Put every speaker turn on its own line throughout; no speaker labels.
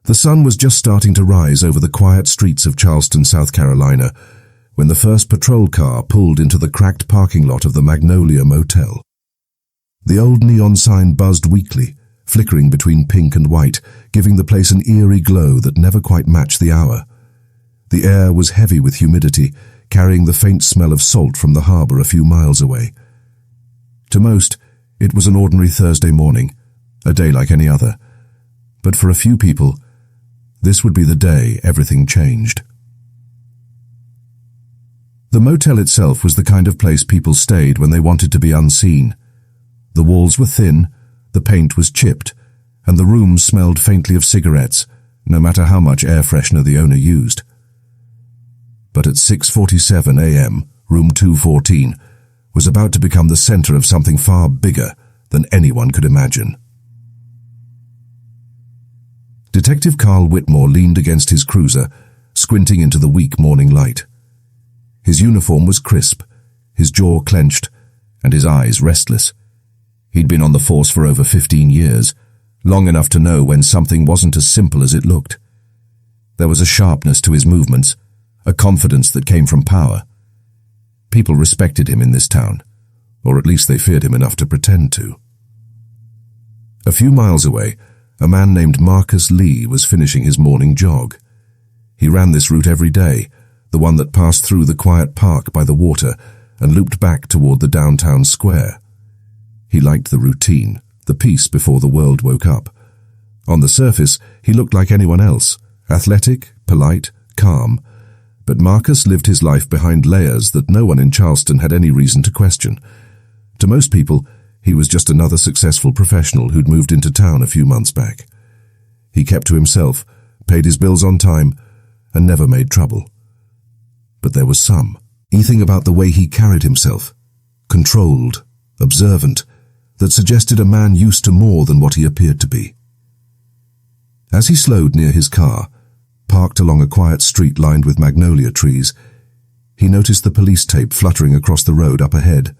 The sun was just starting to rise over the quiet streets of Charleston, South Carolina, when the first patrol car pulled into the cracked parking lot of the Magnolia Motel. The old neon sign buzzed weakly, flickering between pink and white, giving the place an eerie glow that never quite matched the hour. The air was heavy with humidity, carrying the faint smell of salt from the harbor a few miles away. To most, it was an ordinary Thursday morning, a day like any other. But for a few people, this would be the day everything changed. The motel itself was the kind of place people stayed when they wanted to be unseen. The walls were thin, the paint was chipped, and the rooms smelled faintly of cigarettes, no matter how much air freshener the owner used. But at 6:47 a.m., room 214 was about to become the center of something far bigger than anyone could imagine. Detective Carl Whitmore leaned against his cruiser, squinting into the weak morning light. His uniform was crisp, his jaw clenched, and his eyes restless. He'd been on the force for over 15 years, long enough to know when something wasn't as simple as it looked. There was a sharpness to his movements, a confidence that came from power. People respected him in this town, or at least they feared him enough to pretend to. A few miles away, a man named Marcus Lee was finishing his morning jog. He ran this route every day, the one that passed through the quiet park by the water and looped back toward the downtown square. He liked the routine, the peace before the world woke up. On the surface, he looked like anyone else, athletic, polite, calm. But Marcus lived his life behind layers that no one in Charleston had any reason to question. To most people, he was just another successful professional who'd moved into town a few months back. He kept to himself, paid his bills on time, and never made trouble. But there was something about the way he carried himself, controlled, observant, that suggested a man used to more than what he appeared to be. As he slowed near his car, parked along a quiet street lined with magnolia trees, he noticed the police tape fluttering across the road up ahead.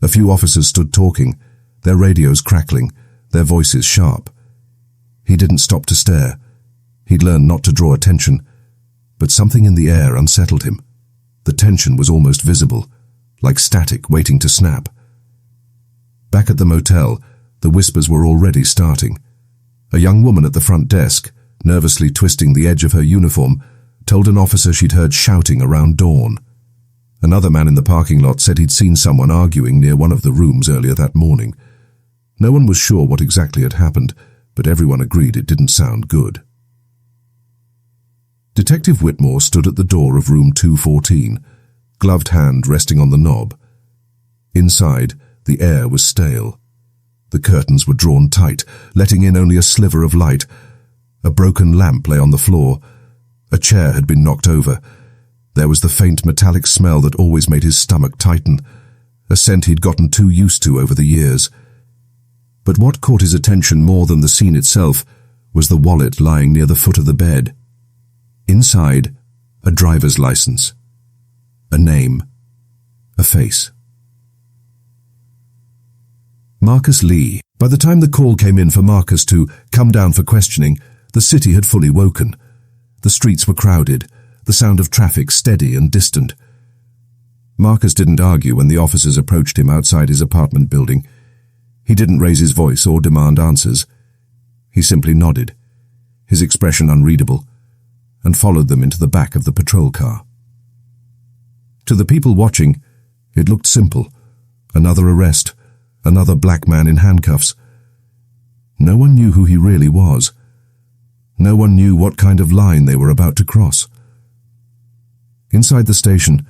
A few officers stood talking, their radios crackling, their voices sharp. He didn't stop to stare. He'd learned not to draw attention, but something in the air unsettled him. The tension was almost visible, like static waiting to snap. Back at the motel, the whispers were already starting. A young woman at the front desk, nervously twisting the edge of her uniform, told an officer she'd heard shouting around dawn. Another man in the parking lot said he'd seen someone arguing near one of the rooms earlier that morning. No one was sure what exactly had happened, but everyone agreed it didn't sound good. Detective Whitmore stood at the door of room 214, gloved hand resting on the knob. Inside, the air was stale. The curtains were drawn tight, letting in only a sliver of light. A broken lamp lay on the floor. A chair had been knocked over. There was the faint metallic smell that always made his stomach tighten, a scent he'd gotten too used to over the years. But what caught his attention more than the scene itself was the wallet lying near the foot of the bed. Inside, a driver's license, a name, a face. Marcus Lee. By the time the call came in for Marcus to come down for questioning, the city had fully woken. The streets were crowded, the sound of traffic steady and distant. Marcus didn't argue when the officers approached him outside his apartment building. He didn't raise his voice or demand answers. He simply nodded, his expression unreadable, and followed them into the back of the patrol car. To the people watching, it looked simple. Another arrest, another black man in handcuffs. No one knew who he really was. No one knew what kind of line they were about to cross. Inside the station,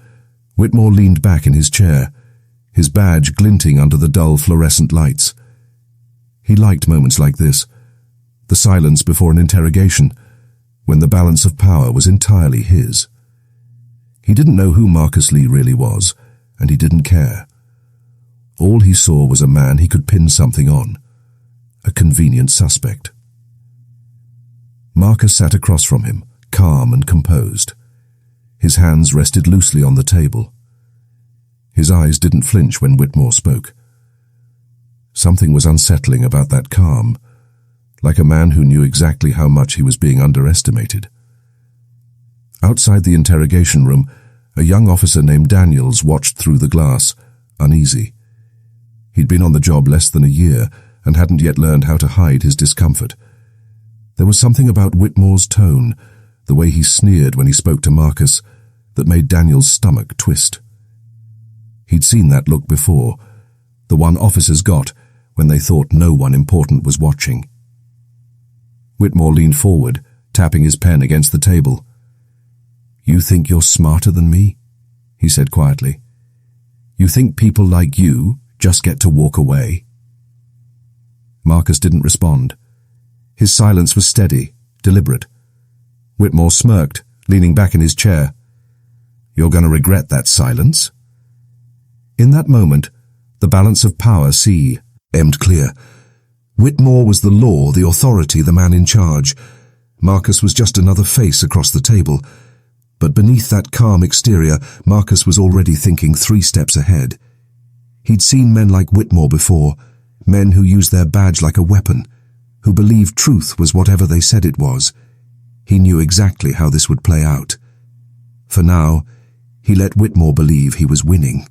Whitmore leaned back in his chair, his badge glinting under the dull fluorescent lights. He liked moments like this, the silence before an interrogation, when the balance of power was entirely his. He didn't know who Marcus Lee really was, and he didn't care. All he saw was a man he could pin something on, a convenient suspect. Marcus sat across from him, calm and composed. His hands rested loosely on the table. His eyes didn't flinch when Whitmore spoke. Something was unsettling about that calm, like a man who knew exactly how much he was being underestimated. Outside the interrogation room, a young officer named Daniels watched through the glass, uneasy. He'd been on the job less than a year and hadn't yet learned how to hide his discomfort. There was something about Whitmore's tone, the way he sneered when he spoke to Marcus, that made Daniel's stomach twist. He'd seen that look before, the one officers got when they thought no one important was watching. Whitmore leaned forward, tapping his pen against the table. "You think you're smarter than me?" he said quietly. "You think people like you just get to walk away?" Marcus didn't respond. His silence was steady, deliberate. Whitmore smirked, leaning back in his chair. "You're going to regret that silence." In that moment, the balance of power seemed clear. Whitmore was the law, the authority, the man in charge. Marcus was just another face across the table. But beneath that calm exterior, Marcus was already thinking 3 steps ahead. He'd seen men like Whitmore before, men who used their badge like a weapon, who believed truth was whatever they said it was. He knew exactly how this would play out. For now, he let Whitmore believe he was winning.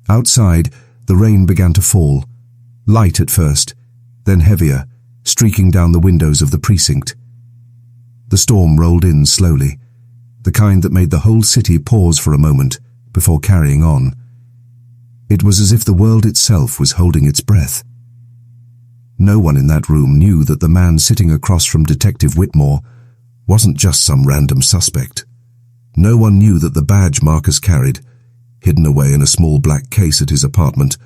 Outside, the rain began to fall, light at first, then heavier, streaking down the windows of the precinct. The storm rolled in slowly, the kind that made the whole city pause for a moment before carrying on. It was as if the world itself was holding its breath. No one in that room knew that the man sitting across from Detective Whitmore wasn't just some random suspect. No one knew that the badge Marcus carried, hidden away in a small black case at his apartment,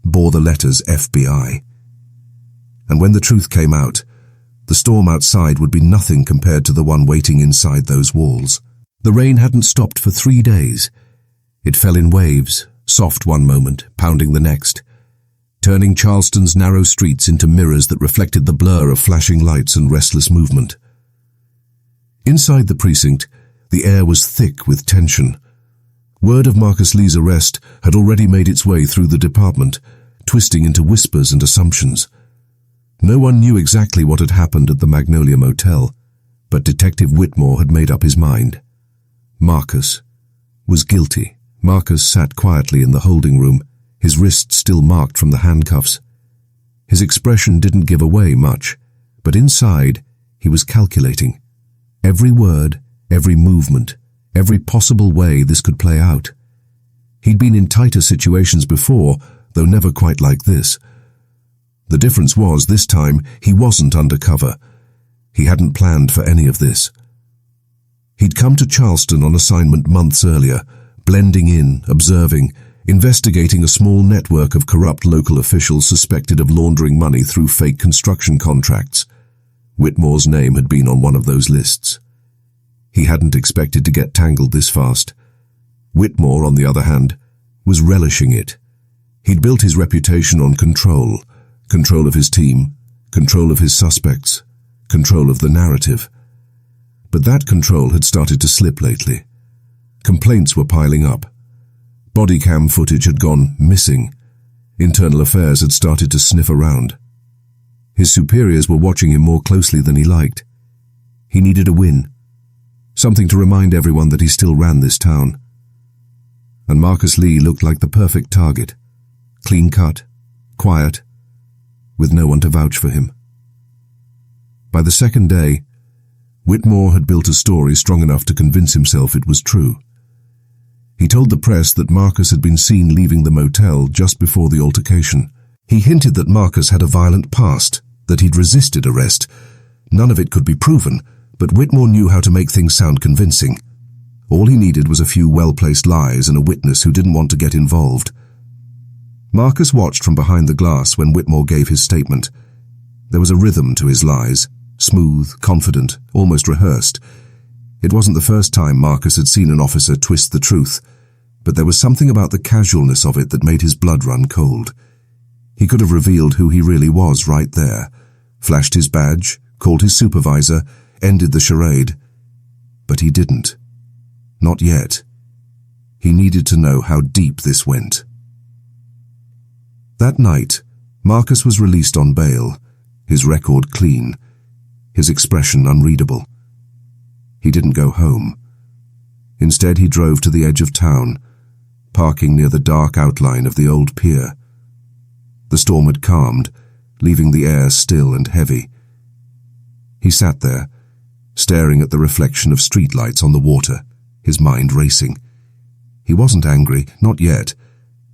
bore the letters FBI. And when the truth came out, the storm outside would be nothing compared to the one waiting inside those walls. The rain hadn't stopped for 3 days. It fell in waves, soft one moment, pounding the next, turning Charleston's narrow streets into mirrors that reflected the blur of flashing lights and restless movement. Inside the precinct, the air was thick with tension. Word of Marcus Lee's arrest had already made its way through the department, twisting into whispers and assumptions. No one knew exactly what had happened at the Magnolia Motel, but Detective Whitmore had made up his mind. Marcus was guilty. Marcus sat quietly in the holding room, his wrists still marked from the handcuffs. His expression didn't give away much, but inside he was calculating. Every word, every movement, every possible way this could play out. He'd been in tighter situations before, though never quite like this. The difference was, this time, he wasn't undercover. He hadn't planned for any of this. He'd come to Charleston on assignment months earlier, blending in, observing, investigating a small network of corrupt local officials suspected of laundering money through fake construction contracts. Whitmore's name had been on one of those lists. He hadn't expected to get tangled this fast. Whitmore, on the other hand, was relishing it. He'd built his reputation on control of his team, control of his suspects, control of the narrative. But that control had started to slip lately. Complaints were piling up. Body cam footage had gone missing. Internal affairs had started to sniff around. His superiors were watching him more closely than he liked. He needed a win. Something to remind everyone that he still ran this town. And Marcus Lee looked like the perfect target. Clean-cut, quiet, with no one to vouch for him. By the second day, Whitmore had built a story strong enough to convince himself it was true. He told the press that Marcus had been seen leaving the motel just before the altercation. He hinted that Marcus had a violent past, that he'd resisted arrest. None of it could be proven, but Whitmore knew how to make things sound convincing. All he needed was a few well-placed lies and a witness who didn't want to get involved. Marcus watched from behind the glass when Whitmore gave his statement. There was a rhythm to his lies, smooth, confident, almost rehearsed. It wasn't the first time Marcus had seen an officer twist the truth, but there was something about the casualness of it that made his blood run cold. He could have revealed who he really was right there, flashed his badge, called his supervisor, ended the charade. But he didn't. Not yet. He needed to know how deep this went. That night, Marcus was released on bail. his record clean, his expression unreadable. He didn't go home. Instead, he drove to the edge of town, parking near the dark outline of the old pier. The storm had calmed, leaving the air still and heavy. He sat there, staring at the reflection of streetlights on the water, his mind racing. He wasn't angry, not yet,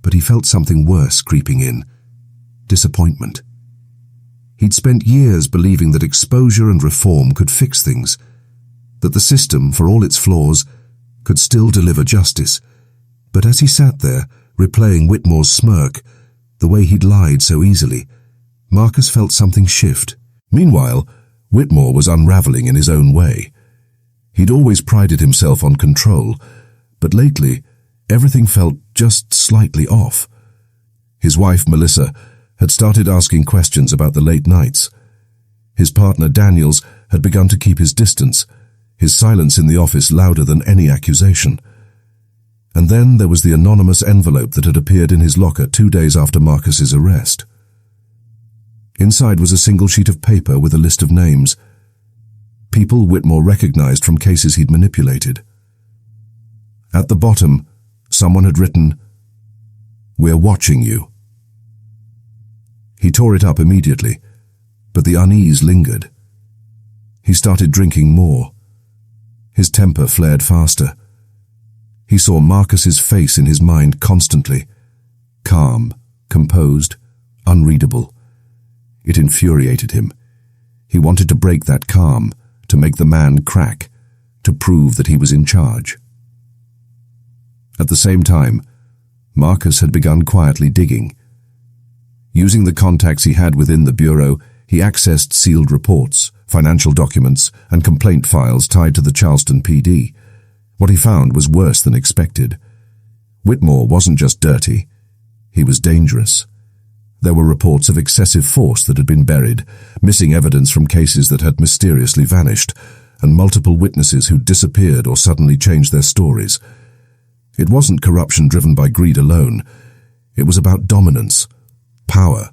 but he felt something worse creeping in. Disappointment. He'd spent years believing that exposure and reform could fix things, that the system, for all its flaws, could still deliver justice. But as he sat there, replaying Whitmore's smirk, the way he'd lied so easily, Marcus felt something shift. Meanwhile, Whitmore was unraveling in his own way. He'd always prided himself on control, but lately, everything felt just slightly off. His wife, Melissa, had started asking questions about the late nights. His partner, Daniels, had begun to keep his distance, his silence in the office louder than any accusation. And then there was the anonymous envelope that had appeared in his locker 2 days after Marcus's arrest. Inside was a single sheet of paper with a list of names. People Whitmore recognized from cases he'd manipulated. At the bottom, someone had written, "We're watching you." He tore it up immediately, but the unease lingered. He started drinking more. His temper flared faster. He saw Marcus's face in his mind constantly, calm, composed, unreadable. It infuriated him. He wanted to break that calm, to make the man crack, to prove that he was in charge. At the same time, Marcus had begun quietly digging. Using the contacts he had within the Bureau, he accessed sealed reports, financial documents, and complaint files tied to the Charleston PD. What he found was worse than expected. Whitmore wasn't just dirty, he was dangerous. There were reports of excessive force that had been buried, missing evidence from cases that had mysteriously vanished, and multiple witnesses who disappeared or suddenly changed their stories. It wasn't corruption driven by greed alone. It was about dominance, power,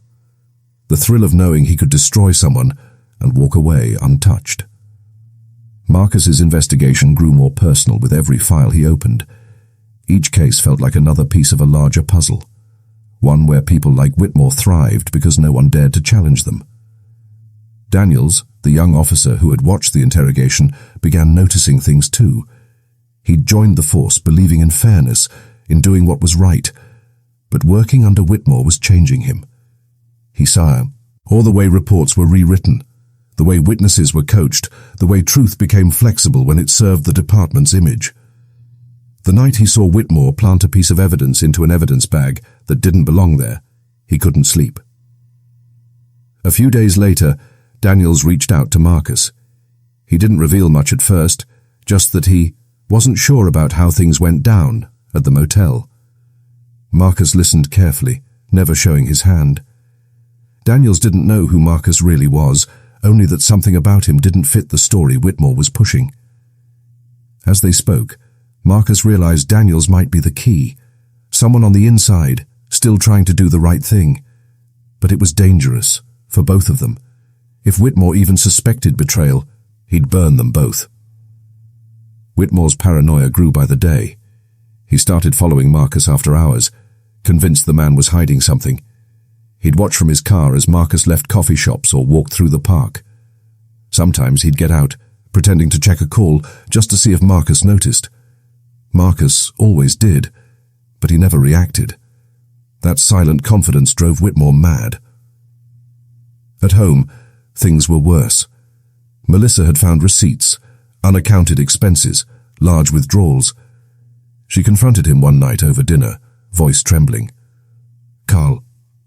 the thrill of knowing he could destroy someone and walk away untouched. Marcus's investigation grew more personal with every file he opened. Each case felt like another piece of a larger puzzle, one where people like Whitmore thrived because no one dared to challenge them. Daniels, the young officer who had watched the interrogation, began noticing things too. He'd joined the force, believing in fairness, in doing what was right, but working under Whitmore was changing him. He saw all the way reports were rewritten, the way witnesses were coached, the way truth became flexible when it served the department's image. The night he saw Whitmore plant a piece of evidence into an evidence bag that didn't belong there, he couldn't sleep. A few days later, Daniels reached out to Marcus. He didn't reveal much at first, just that he wasn't sure about how things went down at the motel. Marcus listened carefully, never showing his hand. Daniels didn't know who Marcus really was, only that something about him didn't fit the story Whitmore was pushing. As they spoke, Marcus realized Daniels might be the key, someone on the inside, still trying to do the right thing. But it was dangerous, for both of them. If Whitmore even suspected betrayal, he'd burn them both. Whitmore's paranoia grew by the day. He started following Marcus after hours, convinced the man was hiding something. He'd watch from his car as Marcus left coffee shops or walked through the park. Sometimes he'd get out, pretending to check a call just to see if Marcus noticed. Marcus always did, but he never reacted. That silent confidence drove Whitmore mad. At home, things were worse. Melissa had found receipts, unaccounted expenses, large withdrawals. She confronted him one night over dinner, voice trembling. "Carl,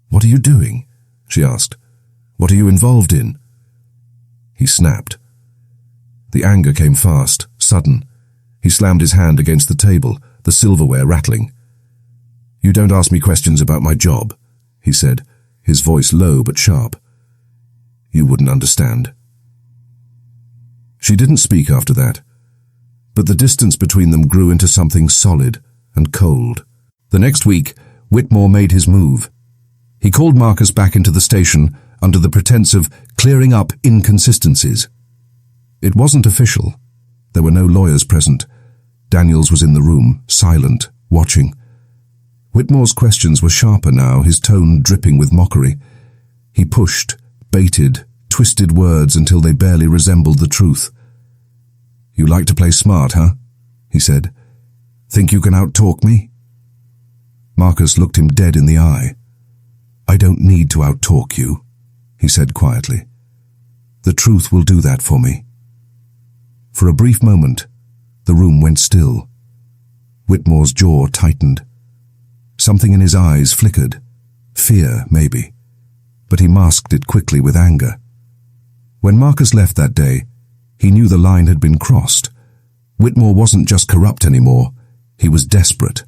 what are you doing?" she asked. "What are you involved in?" He snapped. The anger came fast, sudden. He slammed his hand against the table, the silverware rattling. "You don't ask me questions about my job," he said, his voice low but sharp. "You wouldn't understand." She didn't speak after that, but the distance between them grew into something solid and cold. The next week, Whitmore made his move. He called Marcus back into the station under the pretense of clearing up inconsistencies. It wasn't official. There were no lawyers present. Daniels was in the room, silent, watching. Whitmore's questions were sharper now, his tone dripping with mockery. He pushed, baited, twisted words until they barely resembled the truth. "You like to play smart, huh?" he said. "Think you can out-talk me?" Marcus looked him dead in the eye. "I don't need to out-talk you," he said quietly. "The truth will do that for me." For a brief moment, the room went still. Whitmore's jaw tightened. Something in his eyes flickered. Fear, maybe. But he masked it quickly with anger. When Marcus left that day, he knew the line had been crossed. Whitmore wasn't just corrupt anymore, he was desperate.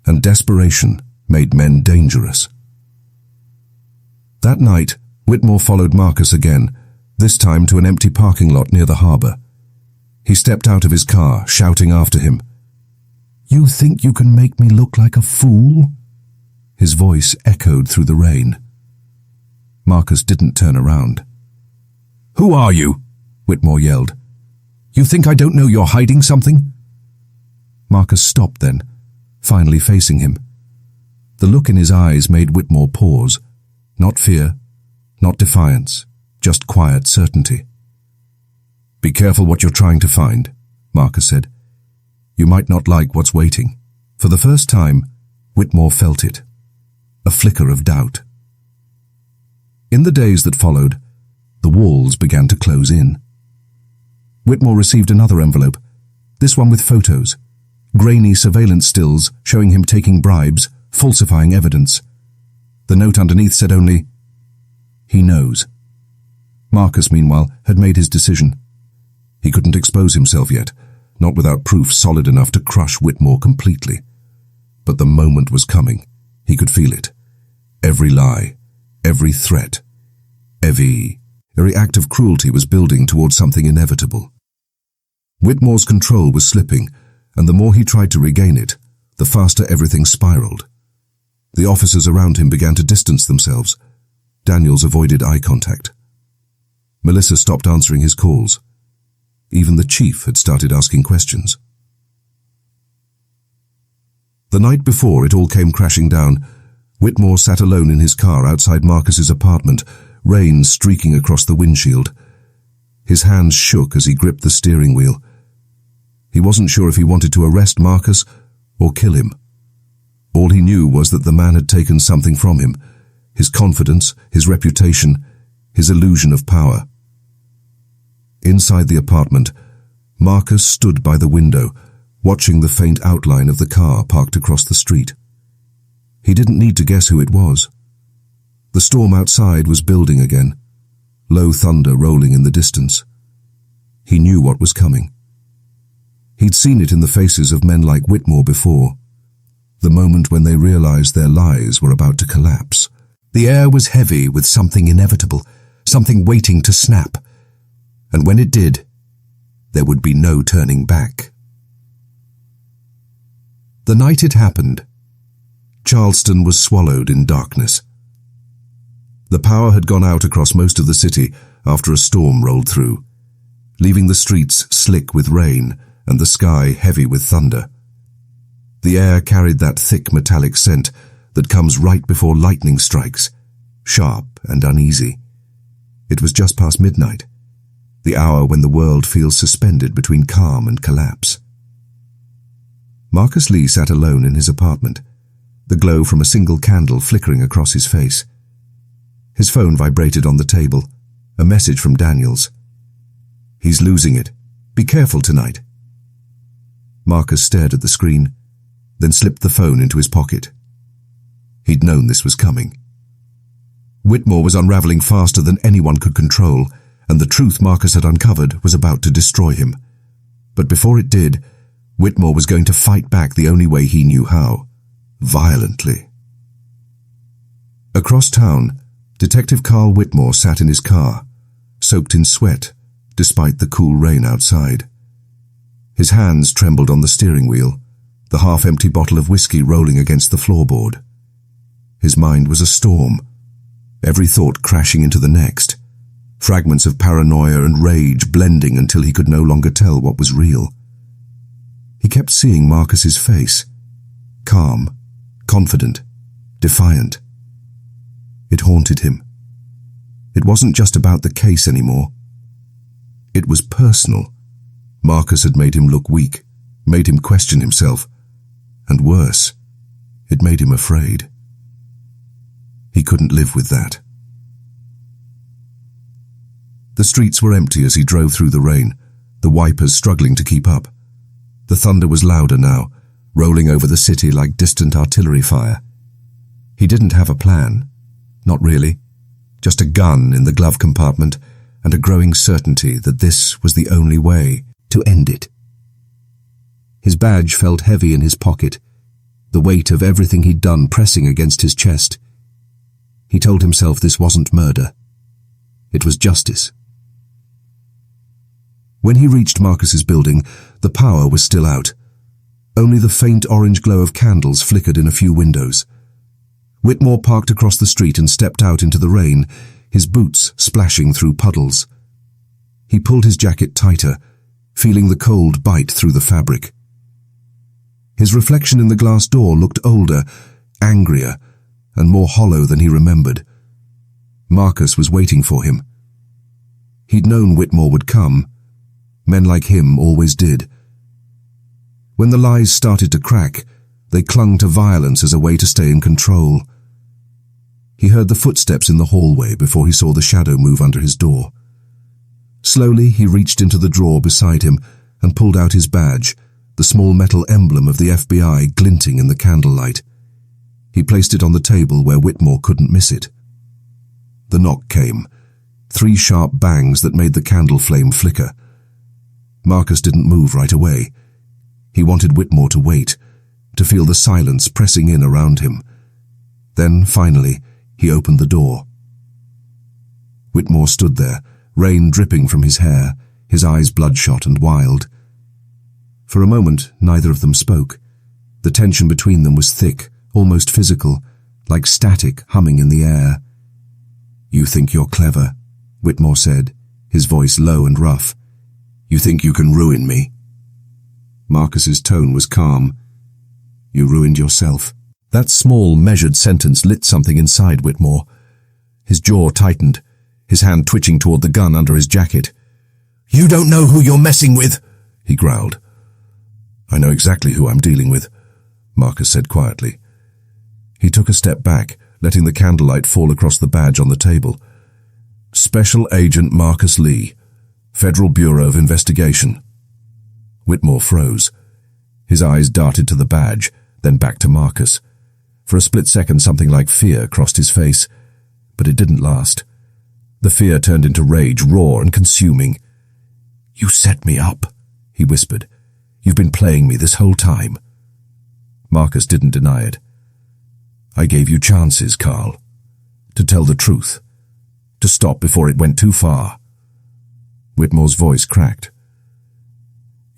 And desperation made men dangerous. That night, Whitmore followed Marcus again, this time to an empty parking lot near the harbor. He stepped out of his car, shouting after him, "You think you can make me look like a fool?" His voice echoed through the rain. Marcus didn't turn around. "Who are you?" Whitmore yelled. "You think I don't know you're hiding something?" Marcus stopped then, finally facing him. The look in his eyes made Whitmore pause. Not fear, not defiance, just quiet certainty. "Be careful what you're trying to find," Marcus said. "You might not like what's waiting." For the first time, Whitmore felt it. A flicker of doubt. In the days that followed, the walls began to close in. Whitmore received another envelope, this one with photos, grainy surveillance stills showing him taking bribes, falsifying evidence. The note underneath said only, "He knows." Marcus, meanwhile, had made his decision. He couldn't expose himself yet, not without proof solid enough to crush Whitmore completely. But the moment was coming. He could feel it. Every lie, every threat, every act of cruelty was building towards something inevitable. Whitmore's control was slipping, and the more he tried to regain it, the faster everything spiraled. The officers around him began to distance themselves. Daniels avoided eye contact. Melissa stopped answering his calls. Even the chief had started asking questions. The night before it all came crashing down, Whitmore sat alone in his car outside Marcus's apartment, rain streaking across the windshield. His hands shook as he gripped the steering wheel. He wasn't sure if he wanted to arrest Marcus or kill him. All he knew was that the man had taken something from him, his confidence, his reputation, his illusion of power. Inside the apartment, Marcus stood by the window, watching the faint outline of the car parked across the street. He didn't need to guess who it was. The storm outside was building again, low thunder rolling in the distance. He knew what was coming. He'd seen it in the faces of men like Whitmore before, the moment when they realized their lives were about to collapse. The air was heavy with something inevitable, something waiting to snap. And when it did, there would be no turning back. The night it happened, Charleston was swallowed in darkness. The power had gone out across most of the city after a storm rolled through, leaving the streets slick with rain and the sky heavy with thunder. The air carried that thick metallic scent that comes right before lightning strikes, sharp and uneasy. It was just past midnight, the hour when the world feels suspended between calm and collapse. Marcus Lee sat alone in his apartment, the glow from a single candle flickering across his face. His phone vibrated on the table, a message from Daniels. "He's losing it. Be careful tonight." Marcus stared at the screen, then slipped the phone into his pocket. He'd known this was coming. Whitmore was unraveling faster than anyone could control, and the truth Marcus had uncovered was about to destroy him. But before it did, Whitmore was going to fight back the only way he knew how, violently. Across town, Detective Carl Whitmore sat in his car, soaked in sweat, despite the cool rain outside. His hands trembled on the steering wheel, the half-empty bottle of whiskey rolling against the floorboard. His mind was a storm, every thought crashing into the next, fragments of paranoia and rage blending until he could no longer tell what was real. He kept seeing Marcus's face, calm, confident, defiant. It haunted him. It wasn't just about the case anymore. It was personal. Marcus had made him look weak, made him question himself, and worse, it made him afraid. He couldn't live with that. The streets were empty as he drove through the rain, the wipers struggling to keep up. The thunder was louder now, rolling over the city like distant artillery fire. He didn't have a plan. Not really. Just a gun in the glove compartment and a growing certainty that this was the only way to end it. His badge felt heavy in his pocket, the weight of everything he'd done pressing against his chest. He told himself this wasn't murder. It was justice. When he reached Marcus's building, the power was still out. Only the faint orange glow of candles flickered in a few windows. Whitmore parked across the street and stepped out into the rain, his boots splashing through puddles. He pulled his jacket tighter, feeling the cold bite through the fabric. His reflection in the glass door looked older, angrier, and more hollow than he remembered. Marcus was waiting for him. He'd known Whitmore would come. Men like him always did. When the lies started to crack, they clung to violence as a way to stay in control. He heard the footsteps in the hallway before he saw the shadow move under his door. Slowly, he reached into the drawer beside him and pulled out his badge, the small metal emblem of the FBI glinting in the candlelight. He placed it on the table where Whitmore couldn't miss it. The knock came, 3 sharp bangs that made the candle flame flicker. Marcus didn't move right away. He wanted Whitmore to wait, to feel the silence pressing in around him. Then, finally, he opened the door. Whitmore stood there, rain dripping from his hair, his eyes bloodshot and wild. For a moment, neither of them spoke. The tension between them was thick, almost physical, like static humming in the air. "You think you're clever," Whitmore said, his voice low and rough. "You think you can ruin me?" Marcus's tone was calm. "You ruined yourself." That small, measured sentence lit something inside Whitmore. His jaw tightened, his hand twitching toward the gun under his jacket. "You don't know who you're messing with," he growled. "I know exactly who I'm dealing with," Marcus said quietly. He took a step back, letting the candlelight fall across the badge on the table. "Special Agent Marcus Lee, Federal Bureau of Investigation." Whitmore froze. His eyes darted to the badge, then back to Marcus. For a split second, something like fear crossed his face, but it didn't last. The fear turned into rage, raw and consuming. "You set me up," he whispered. "You've been playing me this whole time." Marcus didn't deny it. "I gave you chances, Carl. To tell the truth. To stop before it went too far." Whitmore's voice cracked.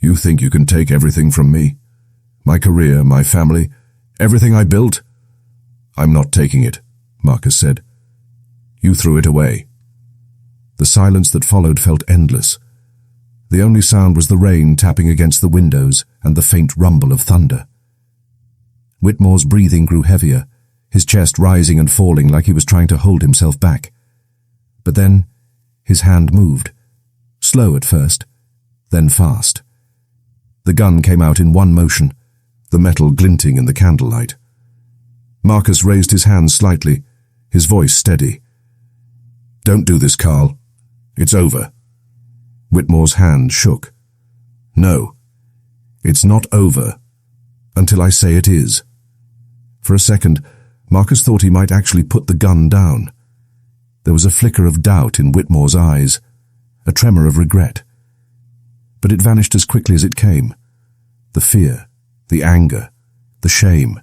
"You think you can take everything from me? My career, my family, everything I built? I'm not taking it," Marcus said. "You threw it away." The silence that followed felt endless. The only sound was the rain tapping against the windows and the faint rumble of thunder. Whitmore's breathing grew heavier, his chest rising and falling like he was trying to hold himself back. But then, his hand moved. Slow at first, then fast. The gun came out in one motion, the metal glinting in the candlelight. Marcus raised his hand slightly, his voice steady. "Don't do this, Carl. It's over." Whitmore's hand shook. "No, it's not over, until I say it is." For a second, Marcus thought he might actually put the gun down. There was a flicker of doubt in Whitmore's eyes, a tremor of regret. But it vanished as quickly as it came. The fear, the anger, the shame.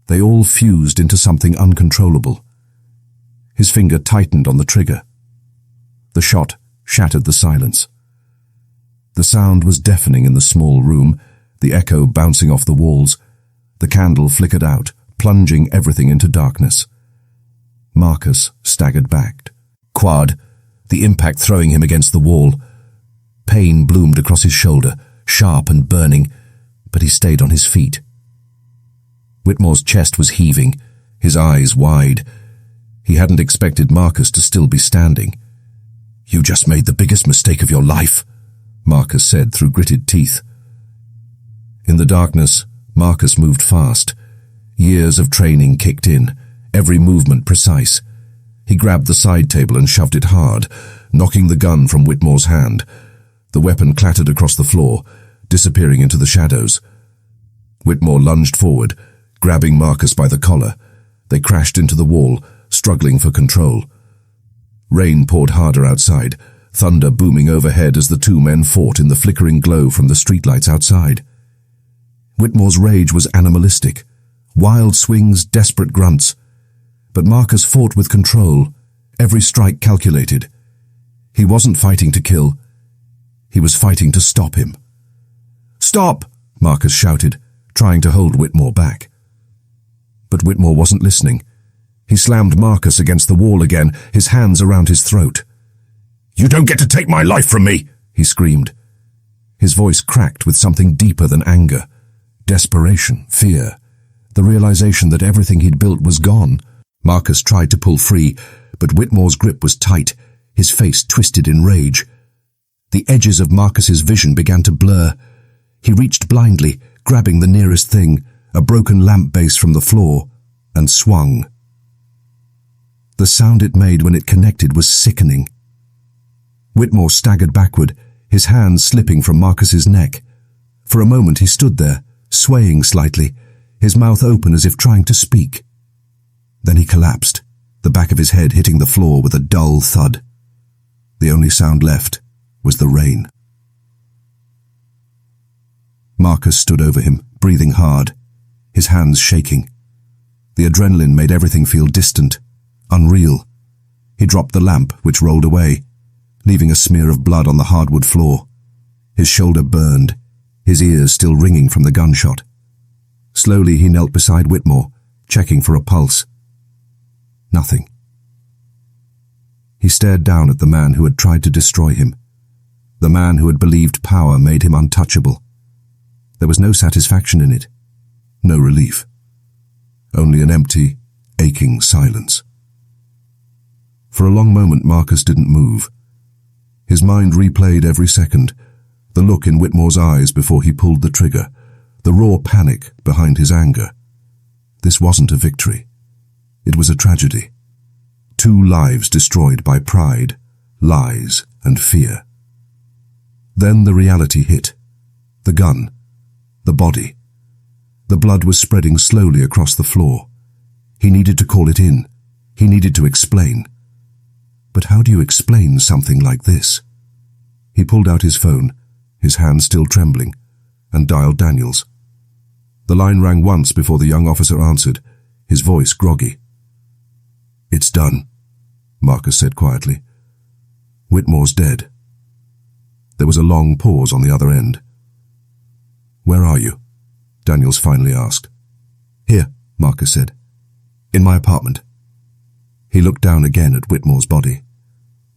They all fused into something uncontrollable. His finger tightened on the trigger. The shot shattered the silence. The sound was deafening in the small room, the echo bouncing off the walls. The candle flickered out, plunging everything into darkness. Marcus staggered back. Quad, the impact throwing him against the wall. Pain bloomed across his shoulder, sharp and burning, but he stayed on his feet. Whitmore's chest was heaving, his eyes wide. He hadn't expected Marcus to still be standing. "You just made the biggest mistake of your life," Marcus said through gritted teeth. In the darkness, Marcus moved fast. Years of training kicked in, every movement precise. He grabbed the side table and shoved it hard, knocking the gun from Whitmore's hand. The weapon clattered across the floor, disappearing into the shadows. Whitmore lunged forward, grabbing Marcus by the collar. They crashed into the wall, struggling for control. Rain poured harder outside, thunder booming overhead as the two men fought in the flickering glow from the streetlights outside. Whitmore's rage was animalistic. Wild swings, desperate grunts. But Marcus fought with control, every strike calculated. He wasn't fighting to kill. He was fighting to stop him. "Stop!" Marcus shouted, trying to hold Whitmore back. But Whitmore wasn't listening. He slammed Marcus against the wall again, his hands around his throat. "You don't get to take my life from me!" he screamed. His voice cracked with something deeper than anger. Desperation, fear, the realization that everything he'd built was gone. Marcus tried to pull free, but Whitmore's grip was tight, his face twisted in rage. The edges of Marcus's vision began to blur. He reached blindly, grabbing the nearest thing, a broken lamp base from the floor, and swung. The sound it made when it connected was sickening. Whitmore staggered backward, his hands slipping from Marcus's neck. For a moment he stood there, swaying slightly, his mouth open as if trying to speak. Then he collapsed, the back of his head hitting the floor with a dull thud. The only sound left was the rain. Marcus stood over him, breathing hard, his hands shaking. The adrenaline made everything feel distant, unreal. He dropped the lamp, which rolled away, leaving a smear of blood on the hardwood floor. His shoulder burned, his ears still ringing from the gunshot. Slowly he knelt beside Whitmore, checking for a pulse. Nothing. He stared down at the man who had tried to destroy him, the man who had believed power made him untouchable. There was no satisfaction in it, no relief. Only an empty, aching silence. For a long moment Marcus didn't move. His mind replayed every second, the look in Whitmore's eyes before he pulled the trigger, the raw panic behind his anger. This wasn't a victory. It was a tragedy. 2 lives destroyed by pride, lies, and fear. Then the reality hit. The gun. The body. The blood was spreading slowly across the floor. He needed to call it in. He needed to explain. But how do you explain something like this? He pulled out his phone, his hand still trembling, and dialed Daniels. The line rang once before the young officer answered, his voice groggy. "It's done," Marcus said quietly. "Whitmore's dead." There was a long pause on the other end. "Where are you?" Daniels finally asked. "Here," Marcus said. "In my apartment." He looked down again at Whitmore's body.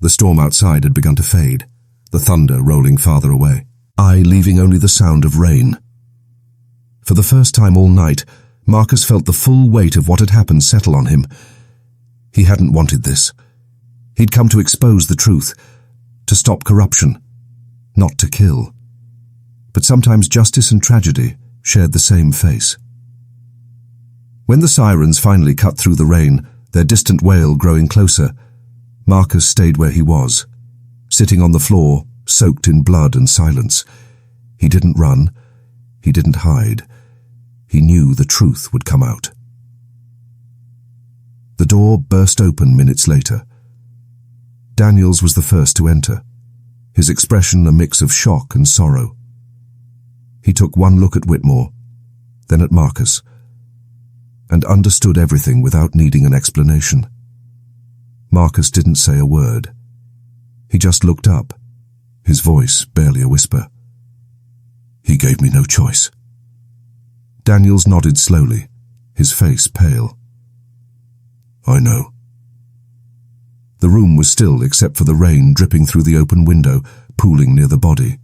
The storm outside had begun to fade, the thunder rolling farther away, leaving only the sound of rain. For the first time all night, Marcus felt the full weight of what had happened settle on him. He hadn't wanted this. He'd come to expose the truth, to stop corruption, not to kill. But sometimes justice and tragedy shared the same face. When the sirens finally cut through the rain, their distant wail growing closer, Marcus stayed where he was, sitting on the floor, soaked in blood and silence. He didn't run. He didn't hide. He knew the truth would come out. The door burst open minutes later. Daniels was the first to enter, his expression a mix of shock and sorrow. He took one look at Whitmore, then at Marcus, and understood everything without needing an explanation. Marcus didn't say a word. He just looked up, his voice barely a whisper. "He gave me no choice." Daniels nodded slowly, his face pale. "I know," The room was still except for the rain dripping through the open window, pooling near the body.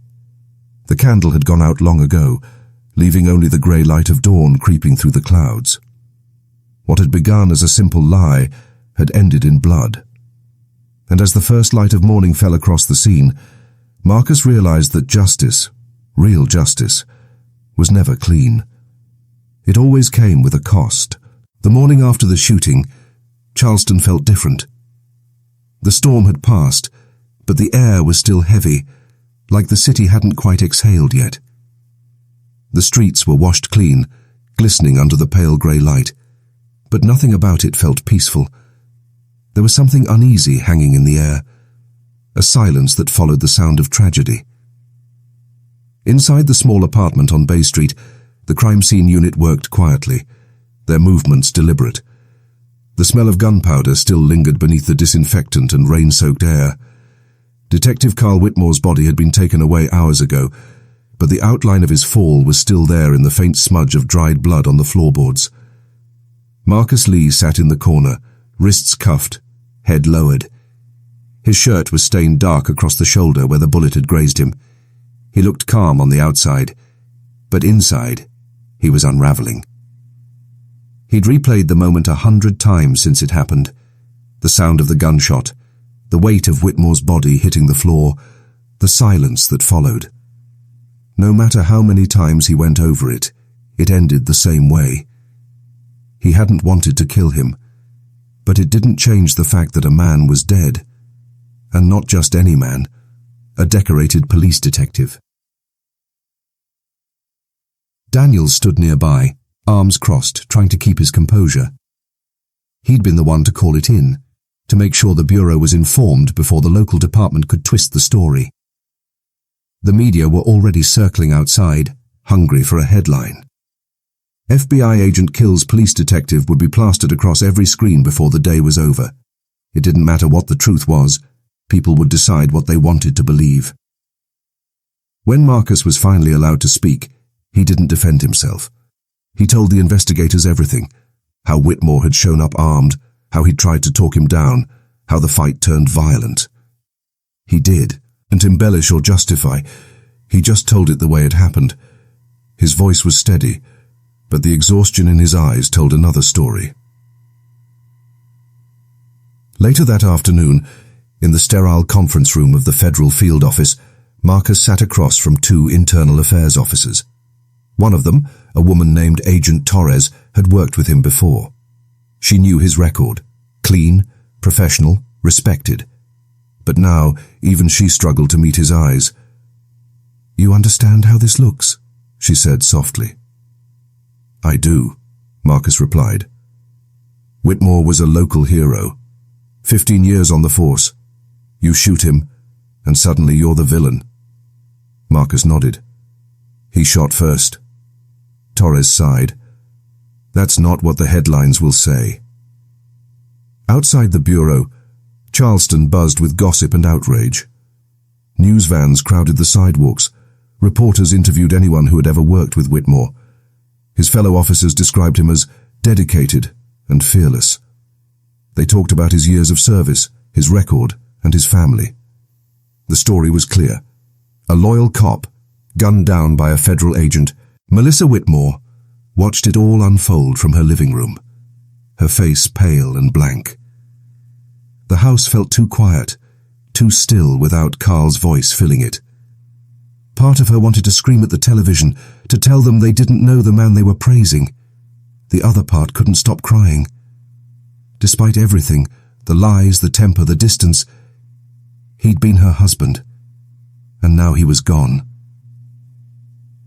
The candle had gone out long ago, leaving only the grey light of dawn creeping through the clouds. What had begun as a simple lie had ended in blood. And as the first light of morning fell across the scene, Marcus realized that justice, real justice, was never clean. It always came with a cost. The morning after the shooting, Charleston felt different. The storm had passed, but the air was still heavy, like the city hadn't quite exhaled yet. The streets were washed clean, glistening under the pale grey light, but nothing about it felt peaceful. There was something uneasy hanging in the air, a silence that followed the sound of tragedy. Inside the small apartment on Bay Street, the crime scene unit worked quietly, their movements deliberate. The smell of gunpowder still lingered beneath the disinfectant and rain-soaked air. Detective Carl Whitmore's body had been taken away hours ago, but the outline of his fall was still there in the faint smudge of dried blood on the floorboards. Marcus Lee sat in the corner, wrists cuffed, head lowered. His shirt was stained dark across the shoulder where the bullet had grazed him. He looked calm on the outside, but inside, he was unraveling. He'd replayed the moment 100 times since it happened. The sound of the gunshot, the weight of Whitmore's body hitting the floor, the silence that followed. No matter how many times he went over it, it ended the same way. He hadn't wanted to kill him, but it didn't change the fact that a man was dead. And not just any man, a decorated police detective. Daniel stood nearby, arms crossed, trying to keep his composure. He'd been the one to call it in, to make sure the Bureau was informed before the local department could twist the story. The media were already circling outside, hungry for a headline. FBI agent kills police detective would be plastered across every screen before the day was over. It didn't matter what the truth was, people would decide what they wanted to believe. When Marcus was finally allowed to speak, he didn't defend himself. He told the investigators everything, how Whitmore had shown up armed, how he'd tried to talk him down, how the fight turned violent. He didn't embellish or justify, he just told it the way it happened. His voice was steady, but the exhaustion in his eyes told another story. Later that afternoon, in the sterile conference room of the federal field office, Marcus sat across from two internal affairs officers. One of them, a woman named Agent Torres, had worked with him before. She knew his record, clean, professional, respected. But now, even she struggled to meet his eyes. "You understand how this looks?" she said softly. "I do," Marcus replied. "Whitmore was a local hero. 15 years on the force. You shoot him, and suddenly you're the villain." Marcus nodded. "He shot first." Torres sighed. "That's not what the headlines will say." Outside the Bureau, Charleston buzzed with gossip and outrage. News vans crowded the sidewalks. Reporters interviewed anyone who had ever worked with Whitmore. His fellow officers described him as dedicated and fearless. They talked about his years of service, his record, and his family. The story was clear. A loyal cop, gunned down by a federal agent, Melissa Whitmore, watched it all unfold from her living room, her face pale and blank. The house felt too quiet, too still without Carl's voice filling it. Part of her wanted to scream at the television, to tell them they didn't know the man they were praising. The other part couldn't stop crying. Despite everything, the lies, the temper, the distance, he'd been her husband, and now he was gone.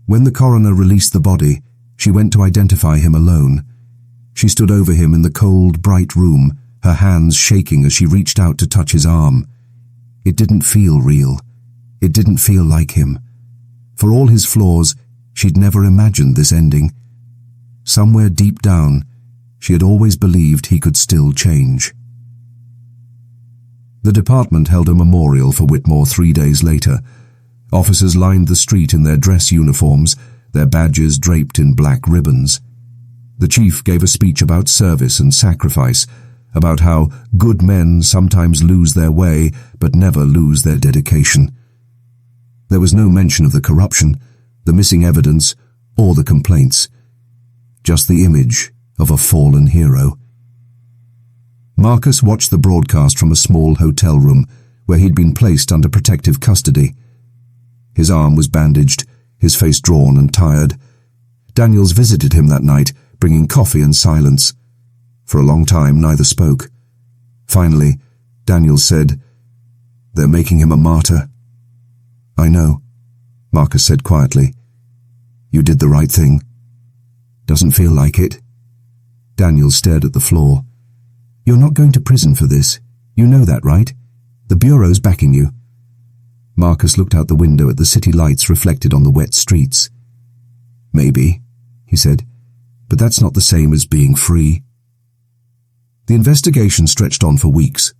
When the coroner released the body, she went to identify him alone. She stood over him in the cold, bright room, her hands shaking as she reached out to touch his arm. It didn't feel real. It didn't feel like him. For all his flaws, she'd never imagined this ending. Somewhere deep down, she had always believed he could still change. The department held a memorial for Whitmore 3 days later. Officers lined the street in their dress uniforms, their badges draped in black ribbons. The chief gave a speech about service and sacrifice, about how good men sometimes lose their way but never lose their dedication. There was no mention of the corruption, the missing evidence, or the complaints. Just the image of a fallen hero. Marcus watched the broadcast from a small hotel room where he'd been placed under protective custody. His arm was bandaged, his face drawn and tired. Daniels visited him that night, bringing coffee and silence. For a long time, neither spoke. Finally, Daniels said, "They're making him a martyr." "I know," Marcus said quietly. "You did the right thing." "Doesn't feel like it." Daniels stared at the floor. "You're not going to prison for this. You know that, right? The Bureau's backing you." Marcus looked out the window at the city lights reflected on the wet streets. "Maybe," he said, "but that's not the same as being free." The investigation stretched on for weeks.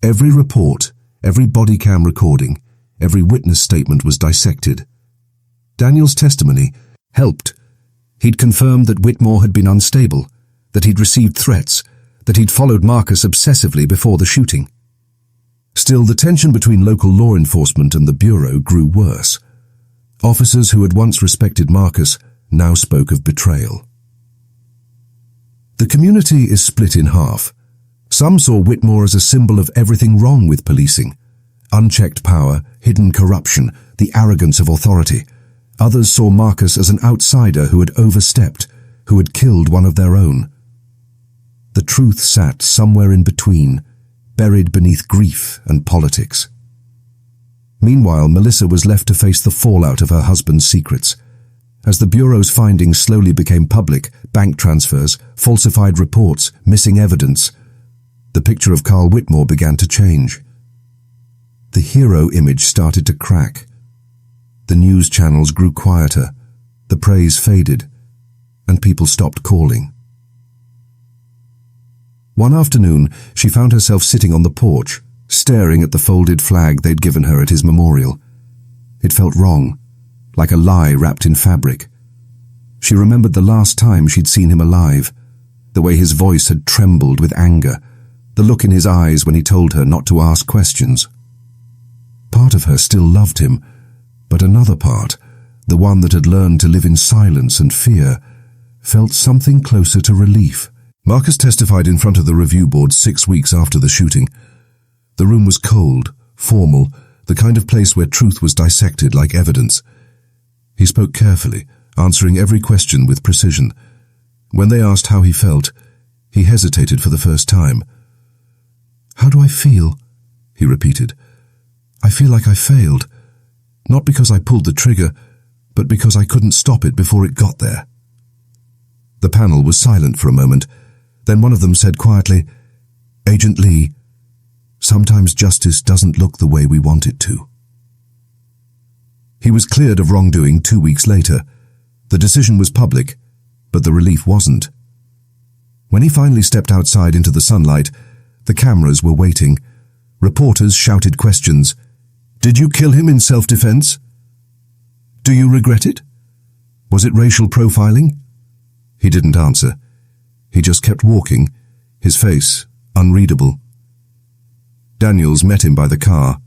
Every report, every body cam recording, every witness statement was dissected. Daniel's testimony helped. He'd confirmed that Whitmore had been unstable, that he'd received threats, that he'd followed Marcus obsessively before the shooting. Still, the tension between local law enforcement and the Bureau grew worse. Officers who had once respected Marcus now spoke of betrayal. The community is split in half. Some saw Whitmore as a symbol of everything wrong with policing. Unchecked power, hidden corruption, the arrogance of authority. Others saw Marcus as an outsider who had overstepped, who had killed one of their own. The truth sat somewhere in between, buried beneath grief and politics. Meanwhile, Melissa was left to face the fallout of her husband's secrets. As the Bureau's findings slowly became public, bank transfers, falsified reports, missing evidence, the picture of Carl Whitmore began to change. The hero image started to crack. The news channels grew quieter, the praise faded, and people stopped calling. One afternoon, she found herself sitting on the porch, staring at the folded flag they'd given her at his memorial. It felt wrong, like a lie wrapped in fabric. She remembered the last time she'd seen him alive, the way his voice had trembled with anger, the look in his eyes when he told her not to ask questions. Part of her still loved him, but another part, the one that had learned to live in silence and fear, felt something closer to relief. Marcus testified in front of the review board 6 weeks after the shooting. The room was cold, formal, the kind of place where truth was dissected like evidence. He spoke carefully, answering every question with precision. When they asked how he felt, he hesitated for the first time. "How do I feel?" he repeated. "I feel like I failed. Not because I pulled the trigger, but because I couldn't stop it before it got there." The panel was silent for a moment. Then one of them said quietly, "Agent Lee, sometimes justice doesn't look the way we want it to." He was cleared of wrongdoing 2 weeks later. The decision was public, but the relief wasn't. When he finally stepped outside into the sunlight, the cameras were waiting. Reporters shouted questions. "Did you kill him in self-defense? Do you regret it? Was it racial profiling?" He didn't answer. He just kept walking, his face unreadable. Daniels met him by the car.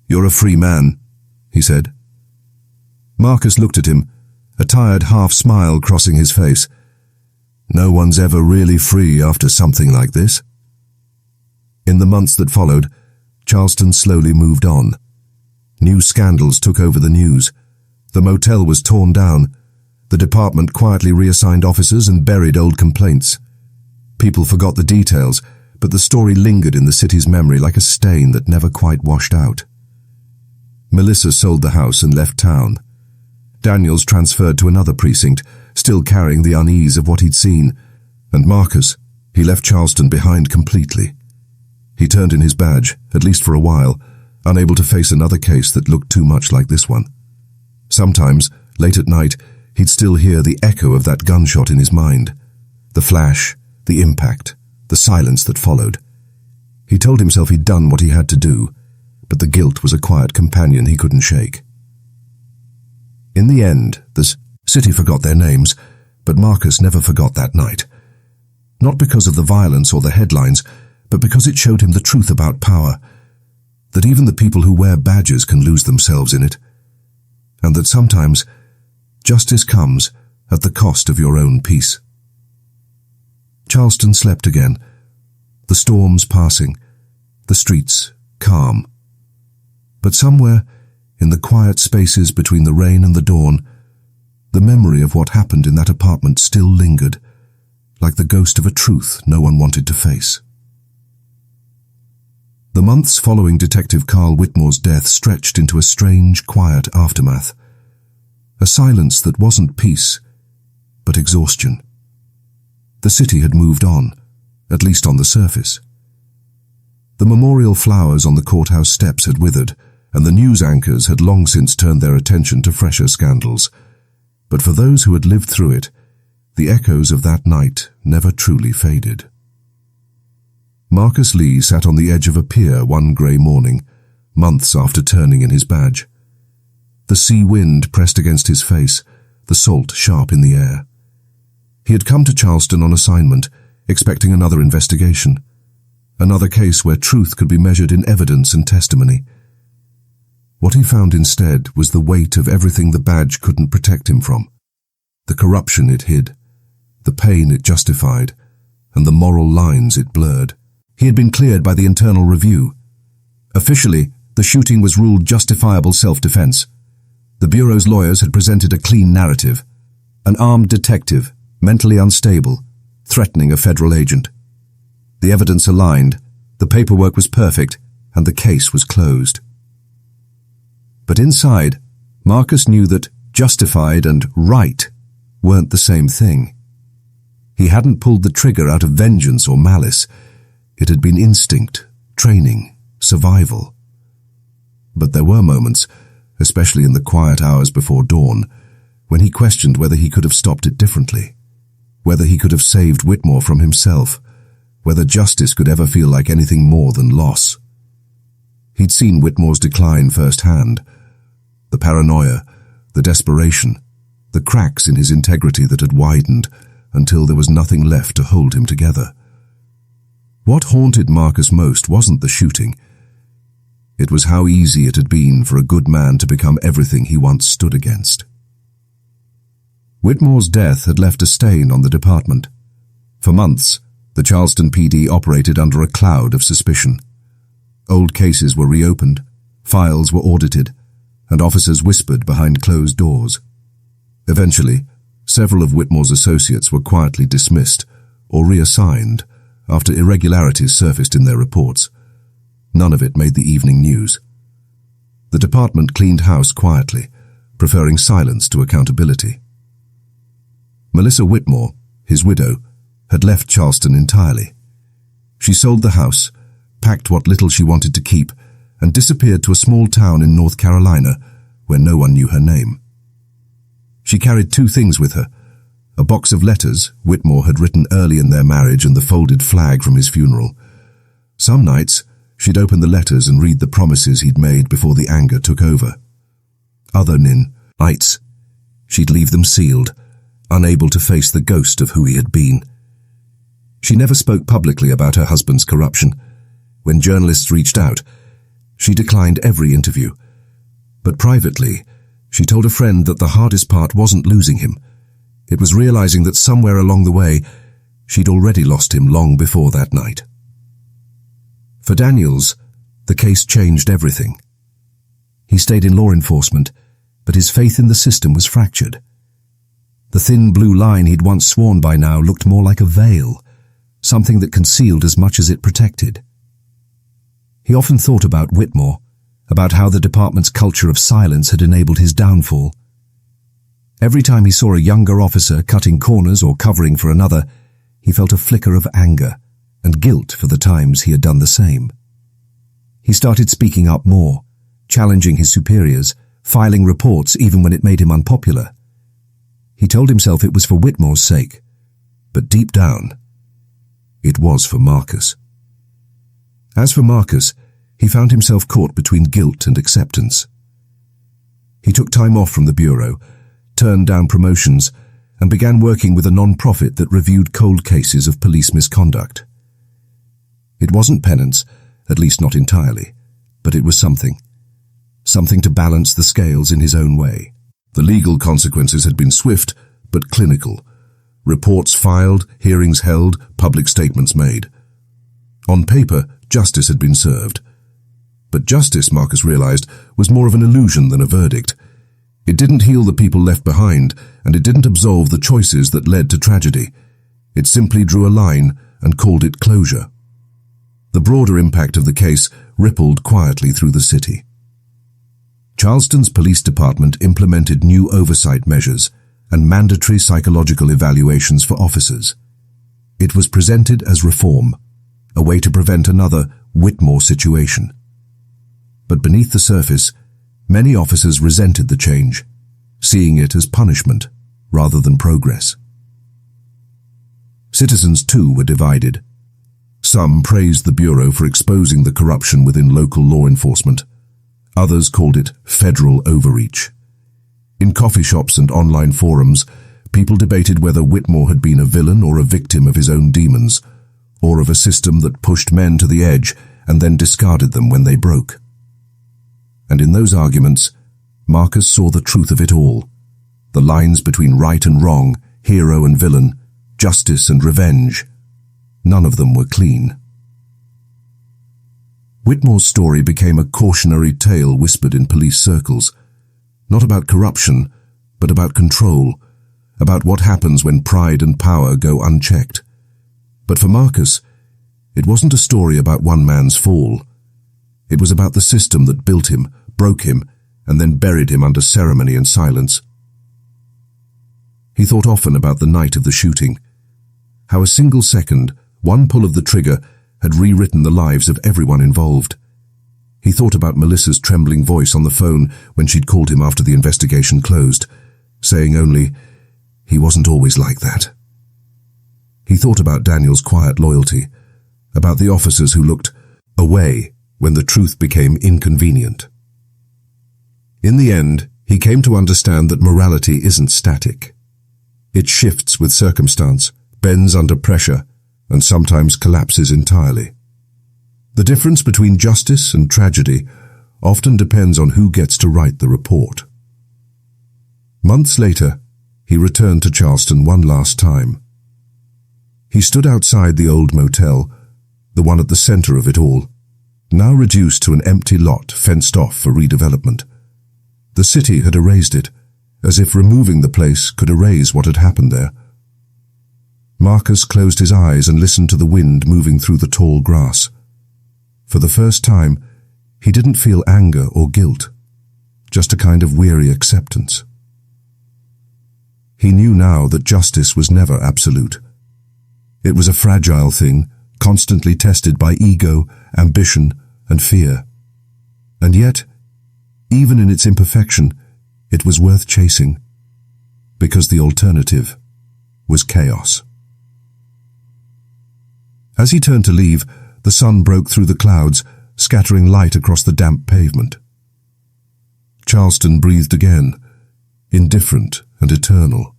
"You're a free man," he said. Marcus looked at him, a tired half-smile crossing his face. "No one's ever really free after something like this." In the months that followed, Charleston slowly moved on. New scandals took over the news. The motel was torn down. The department quietly reassigned officers and buried old complaints. People forgot the details, but the story lingered in the city's memory like a stain that never quite washed out. Melissa sold the house and left town. Daniels transferred to another precinct, still carrying the unease of what he'd seen. And Marcus, he left Charleston behind completely. He turned in his badge, at least for a while, unable to face another case that looked too much like this one. Sometimes, late at night, he'd still hear the echo of that gunshot in his mind. The flash, the impact, the silence that followed. He told himself he'd done what he had to do, but the guilt was a quiet companion he couldn't shake. In the end, the city forgot their names, but Marcus never forgot that night. Not because of the violence or the headlines, but because it showed him the truth about power, that even the people who wear badges can lose themselves in it, and that sometimes justice comes at the cost of your own peace. Charleston slept again, the storms passing, the streets calm. But somewhere, in the quiet spaces between the rain and the dawn, the memory of what happened in that apartment still lingered, like the ghost of a truth no one wanted to face. The months following Detective Carl Whitmore's death stretched into a strange, quiet aftermath. A silence that wasn't peace, but exhaustion. The city had moved on, at least on the surface. The memorial flowers on the courthouse steps had withered, and the news anchors had long since turned their attention to fresher scandals. But for those who had lived through it, the echoes of that night never truly faded. Marcus Lee sat on the edge of a pier one grey morning, months after turning in his badge. The sea wind pressed against his face, the salt sharp in the air. He had come to Charleston on assignment, expecting another investigation, another case where truth could be measured in evidence and testimony. What he found instead was the weight of everything the badge couldn't protect him from. The corruption it hid, the pain it justified, and the moral lines it blurred. He had been cleared by the internal review. Officially, the shooting was ruled justifiable self-defense. The Bureau's lawyers had presented a clean narrative. An armed detective, mentally unstable, threatening a federal agent. The evidence aligned, the paperwork was perfect, and the case was closed. But inside, Marcus knew that justified and right weren't the same thing. He hadn't pulled the trigger out of vengeance or malice. It had been instinct, training, survival. But there were moments, especially in the quiet hours before dawn, when he questioned whether he could have stopped it differently, whether he could have saved Whitmore from himself, whether justice could ever feel like anything more than loss. He'd seen Whitmore's decline firsthand, the paranoia, the desperation, the cracks in his integrity that had widened until there was nothing left to hold him together. What haunted Marcus most wasn't the shooting. It was how easy it had been for a good man to become everything he once stood against. Whitmore's death had left a stain on the department. For months, the Charleston PD operated under a cloud of suspicion. Old cases were reopened, files were audited, and officers whispered behind closed doors. Eventually, several of Whitmore's associates were quietly dismissed or reassigned after irregularities surfaced in their reports. None of it made the evening news. The department cleaned house quietly, preferring silence to accountability. Melissa Whitmore, his widow, had left Charleston entirely. She sold the house, packed what little she wanted to keep, and disappeared to a small town in North Carolina where no one knew her name. She carried two things with her: a box of letters Whitmore had written early in their marriage and the folded flag from his funeral. Some nights, she'd open the letters and read the promises he'd made before the anger took over. Other nights, she'd leave them sealed, unable to face the ghost of who he had been. She never spoke publicly about her husband's corruption. When journalists reached out, she declined every interview. But privately, she told a friend that the hardest part wasn't losing him. It was realizing that somewhere along the way, she'd already lost him long before that night. For Daniels, the case changed everything. He stayed in law enforcement, but his faith in the system was fractured. The thin blue line he'd once sworn by now looked more like a veil, something that concealed as much as it protected. He often thought about Whitmore, about how the department's culture of silence had enabled his downfall. Every time he saw a younger officer cutting corners or covering for another, he felt a flicker of anger and guilt for the times he had done the same. He started speaking up more, challenging his superiors, filing reports even when it made him unpopular. He told himself it was for Whitmore's sake, but deep down, it was for Marcus. As for Marcus, he found himself caught between guilt and acceptance. He took time off from the Bureau, turned down promotions, and began working with a non-profit that reviewed cold cases of police misconduct. It wasn't penance, at least not entirely, but it was something. Something to balance the scales in his own way. The legal consequences had been swift, but clinical. Reports filed, hearings held, public statements made. On paper, justice had been served. But justice, Marcus realized, was more of an illusion than a verdict. It didn't heal the people left behind, and it didn't absolve the choices that led to tragedy. It simply drew a line and called it closure. The broader impact of the case rippled quietly through the city. Charleston's police department implemented new oversight measures and mandatory psychological evaluations for officers. It was presented as reform, a way to prevent another Whitmore situation. But beneath the surface, many officers resented the change, seeing it as punishment rather than progress. Citizens, too, were divided. Some praised the Bureau for exposing the corruption within local law enforcement. Others called it federal overreach. In coffee shops and online forums, people debated whether Whitmore had been a villain or a victim of his own demons, or of a system that pushed men to the edge and then discarded them when they broke. And in those arguments, Marcus saw the truth of it all, the lines between right and wrong, hero and villain, justice and revenge. None of them were clean. Whitmore's story became a cautionary tale whispered in police circles, not about corruption, but about control, about what happens when pride and power go unchecked. But for Marcus, it wasn't a story about one man's fall. It was about the system that built him, broke him, and then buried him under ceremony and silence. He thought often about the night of the shooting, how a single second, one pull of the trigger, had rewritten the lives of everyone involved. He thought about Melissa's trembling voice on the phone when she'd called him after the investigation closed, saying only, "He wasn't always like that." He thought about Daniel's quiet loyalty, about the officers who looked away when the truth became inconvenient. In the end, he came to understand that morality isn't static. It shifts with circumstance, bends under pressure, and sometimes collapses entirely. The difference between justice and tragedy often depends on who gets to write the report. Months later, he returned to Charleston one last time. He stood outside the old motel, the one at the center of it all, now reduced to an empty lot fenced off for redevelopment. The city had erased it, as if removing the place could erase what had happened there. Marcus closed his eyes and listened to the wind moving through the tall grass. For the first time, he didn't feel anger or guilt, just a kind of weary acceptance. He knew now that justice was never absolute. It was a fragile thing, constantly tested by ego, ambition, and fear. And yet, even in its imperfection, it was worth chasing, because the alternative was chaos. As he turned to leave, the sun broke through the clouds, scattering light across the damp pavement. Charleston breathed again, indifferent and eternal.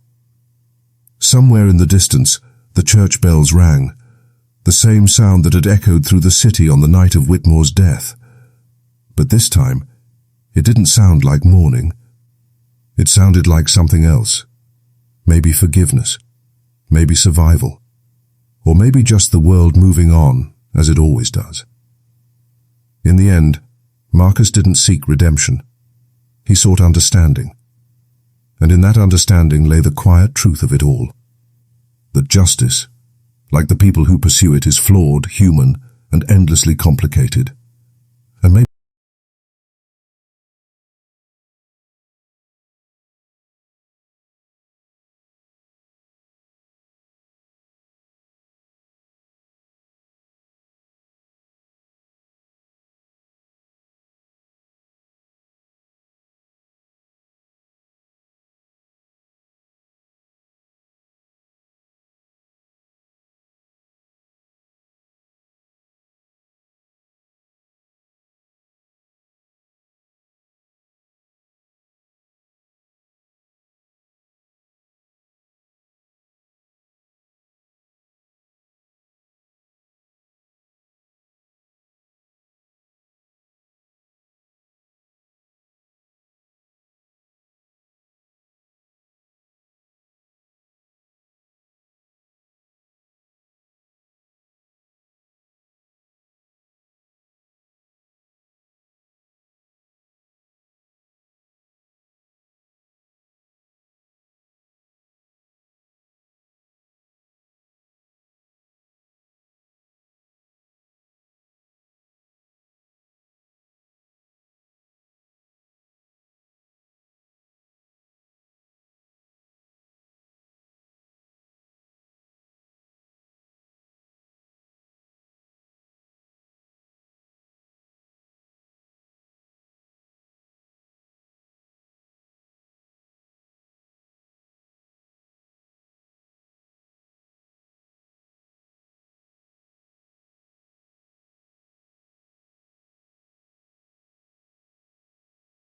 Somewhere in the distance, the church bells rang, the same sound that had echoed through the city on the night of Whitmore's death. But this time, it didn't sound like mourning. It sounded like something else. Maybe forgiveness, maybe survival, or maybe just the world moving on, as it always does. In the end, Marcus didn't seek redemption. He sought understanding. And in that understanding lay the quiet truth of it all. That justice, like the people who pursue it, is flawed, human, and endlessly complicated.